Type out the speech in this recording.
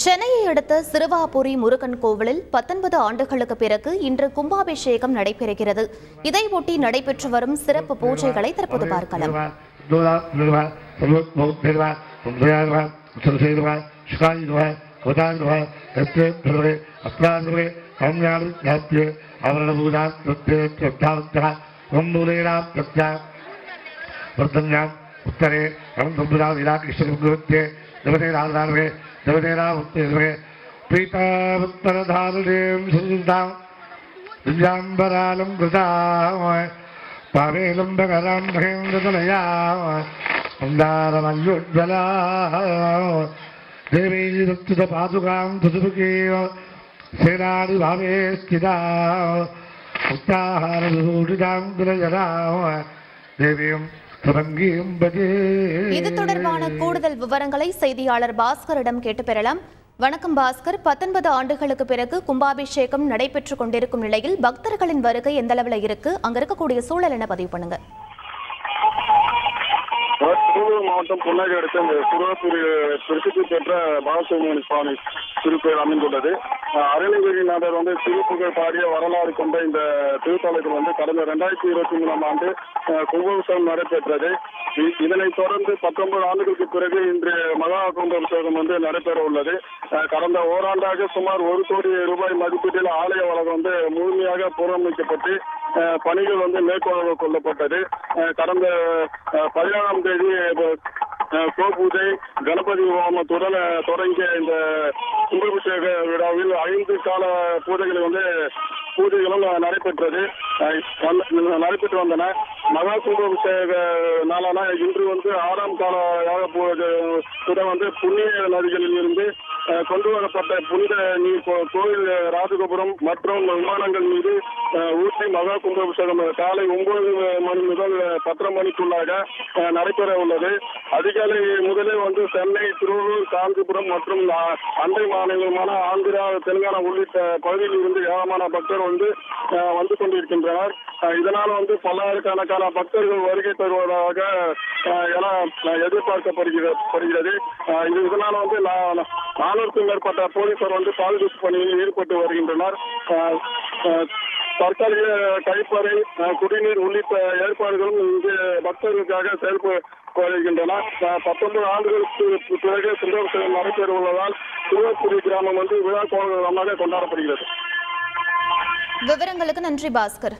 சென்னையை அடுத்த சிறுவாபுரி முருகன் கோவிலில் 19 ஆண்டுகளுக்கு பிறகு இன்று கும்பாபிஷேகம் நடைபெறுகிறது. இதையொட்டி நடைபெற்று வரும் சிறப்பு பூஜைகளை தற்போது பார்க்கலாம். उत्तरे देवतेरावते प्रीतावत्तरधारणें सुजां दिव्यांबरालं कृतां पावेलम्बकरां महेन्द्रतनया मन्दारमल्योज्ज्वला देवी दत्तपादुकां तुदुकेव सेनानि भावे स्थिता उत्ताहारविभूषितां कुलजरा देवीं இது தொடர்பான கூடுதல் விவரங்களை செய்தியாளர் பாஸ்கரிடம் கேட்டு பெறலாம். வணக்கம் பாஸ்கர். 19 ஆண்டுகளுக்கு பிறகு கும்பாபிஷேகம் நடைபெற்றுக் கொண்டிருக்கும் நிலையில் பக்தர்களின் வருகை எந்த அளவுல இருக்கு, அங்க இருக்கக்கூடிய சூழல் என்ன பதிவு பண்ணுங்க. திருவள்ளூர் மாவட்டம் பொன்னாகி அடுத்த இந்த சிறுவாபுரி பிரசித்தி பெற்ற பாலசுப்ரமணிய சுவாமி திருக்கோயில் அமைந்துள்ளது. அருணகிரிநாதர் திருப்புகழ் பாடிய வரலாறு கொண்ட இந்த திருத்தலத்தில் கடந்த 2023ஆம் ஆண்டு கும்பாபிஷேகம் நடைபெற்றது. இதனைத் தொடர்ந்து 19 ஆண்டுகளுக்கு பிறகு இன்று மகா கும்பாபிஷேகம் நடைபெற உள்ளது. கடந்த ஓராண்டாக சுமார் 1 கோடி ரூபாய் மதிப்பீட்டில் ஆலய வளம் முழுமையாக புறமைக்கப்பட்டு பணிகள் மேற்கொள்ள கொள்ளப்பட்டது. கடந்த 17ஆம் தேதி கோபூஜை கணபதி ஹோமத்துடன் தொடங்கிய இந்த கும்பாபிஷேக விழாவில் 5 கால பூஜைகளும் நடைபெற்று வந்தன. மகா கும்பாபிஷேக நாளான இன்று 6ஆம் கால யாக பூஜை புண்ணிய நதிகளில் இருந்து கொண்டு வரப்பட்ட புனித நீர் கோயில் ராஜகோபுரம் மற்றும் விமானங்கள் மீது ஊற்றி மகா கும்பாபிஷேகம் காலை 9 மணி முதல் 10:30 மணிக்குள்ளாக நடைபெற உள்ளது. அதிகாலை முதலே சென்னை, திருவள்ளூர், காஞ்சிபுரம் மற்றும் அண்டை மாநிலமான ஆந்திரா, தெலுங்கானா உள்ளிட்ட பகுதியில் இருந்து ஏராளமான பக்தர் வந்து கொண்டிருக்கின்றனர். இதனால் பல்லாயிரக்கணக்கான பக்தர்கள் வருகை தருவதாக என எதிர்பார்க்கப்படுகிறது. இதனால் 400க்கும் மேற்பட்ட போலீசார் பாதுகாப்பு பணியில் ஈடுபட்டு வருகின்றனர். தற்காலிக கழிப்பறை, குடிநீர் உள்ளிட்ட ஏற்பாடுகளும் இங்கு பக்தர்களுக்காக செயல்படுகின்றன. 19 ஆண்டுகளுக்கு பிறகு கும்பாபிஷேகம் நடைபெற உள்ளதால் சிறுவாபுரி கிராமம் விழா கோலாகலமாக கொண்டாடப்படுகிறது. விவரங்களுக்கு நன்றி பாஸ்கர்.